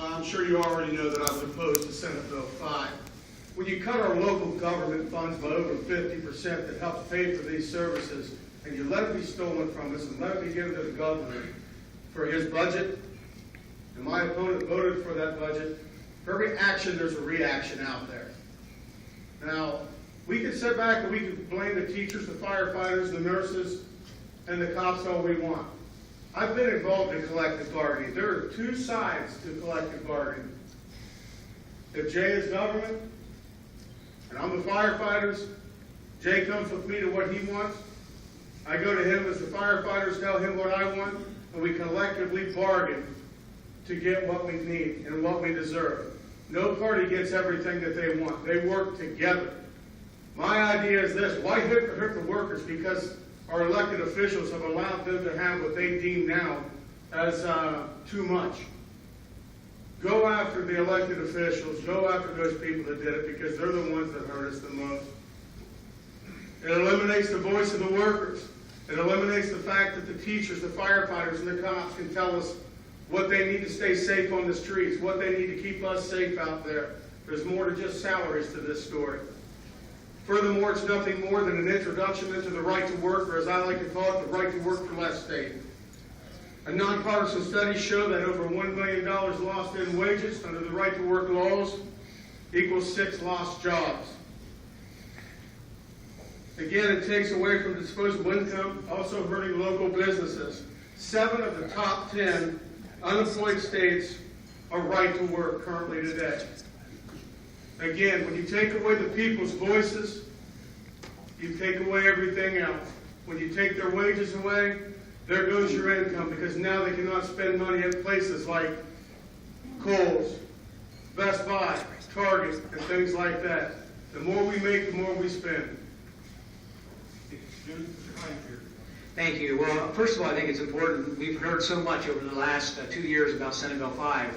I'm sure you already know that I was opposed to Senate Bill 5. When you cut our local government funds by over 50% that help pay for these services, and you let it be stolen from us and let it be given to the governor for his budget, and my opponent voted for that budget, for every action, there's a reaction out there. Now, we could sit back and we could blame the teachers, the firefighters, the nurses, and the cops all we want. I've been involved in collective bargaining. There are two sides to collective bargaining. If Jay is government, and I'm the firefighters, Jay comes with me to what he wants. I go to him as the firefighters, tell him what I want, and we collectively bargain to get what we need and what we deserve. No party gets everything that they want. They work together. My idea is this: why hurt the workers? Because our elected officials have allowed them to have what they deem now as too much. Go after the elected officials. Go after those people that did it, because they're the ones that hurt us the most. It eliminates the voice of the workers. It eliminates the fact that the teachers, the firefighters, and the cops can tell us what they need to stay safe on the streets, what they need to keep us safe out there. There's more to just salaries to this story. Furthermore, it's nothing more than an introduction into the right to work, or as I like to call it, the right to work for less state. A nonpartisan study showed that over $1 million lost in wages under the right to work laws equals 6 lost jobs. Again, it takes away from disposable income, also hurting local businesses. 7 of the top 10 unemployed states are right to work currently today. Again, when you take away the people's voices, you take away everything else. When you take their wages away, there goes your income, because now they cannot spend money at places like Kohl's, Best Buy, Target, and things like that. The more we make, the more we spend. Thank you. Well, first of all, I think it's important. We've heard so much over the last 2 years about Senate Bill 5.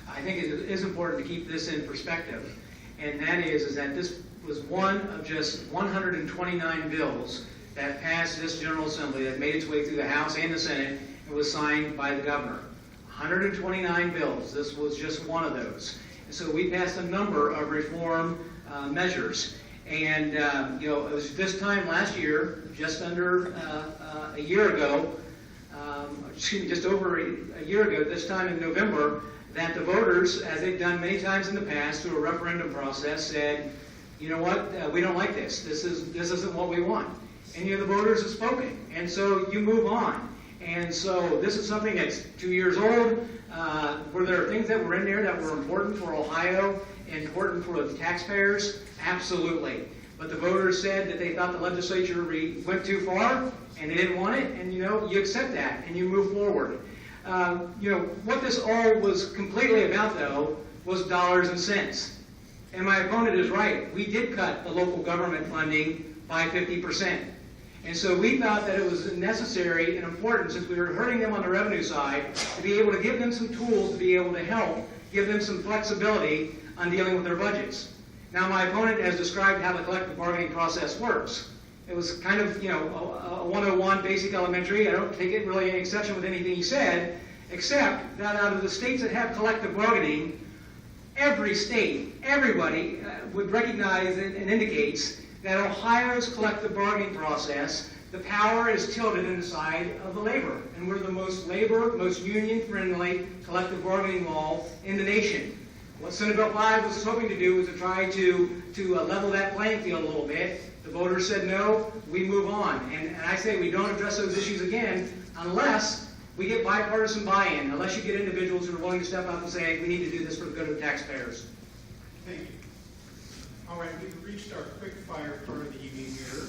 I think it is important to keep this in perspective. And that is that this was one of just 129 bills that passed this General Assembly, that made its way through the House and the Senate and was signed by the governor. 129 bills. This was just one of those. And so we passed a number of reform measures. And, it was this time last year, just under a year ago, just over a year ago, this time in November, that the voters, as they've done many times in the past through a referendum process, said, you know what, we don't like this. This isn't what we want. And the voters have spoken. And so you move on. And so this is something that's 2 years old. Were there things that were in there that were important for Ohio, important for the taxpayers? Absolutely. But the voters said that they thought the legislature went too far, and they didn't want it, and you accept that, and you move forward. What this all was completely about, though, was dollars and cents. And my opponent is right. We did cut the local government funding by 50%. And so we thought that it was necessary and important, since we were hurting them on the revenue side, to be able to give them some tools to be able to help, give them some flexibility on dealing with their budgets. Now, my opponent has described how the collective bargaining process works. It was kind of, a 101 basic elementary. I don't take it really any exception with anything he said, except that out of the states that have collective bargaining, every state, everybody would recognize and indicates that Ohio's collective bargaining process, the power is tilted in the side of the labor. And we're the most union-friendly collective bargaining law in the nation. What Senate Bill 5 was hoping to do was to try to level that playing field a little bit. The voters said no, we move on. And I say we don't address those issues again unless we get bipartisan buy-in, unless you get individuals who are willing to step up and say, we need to do this for the good of the taxpayers. Thank you. All right, we've reached our quick fire part of the evening here.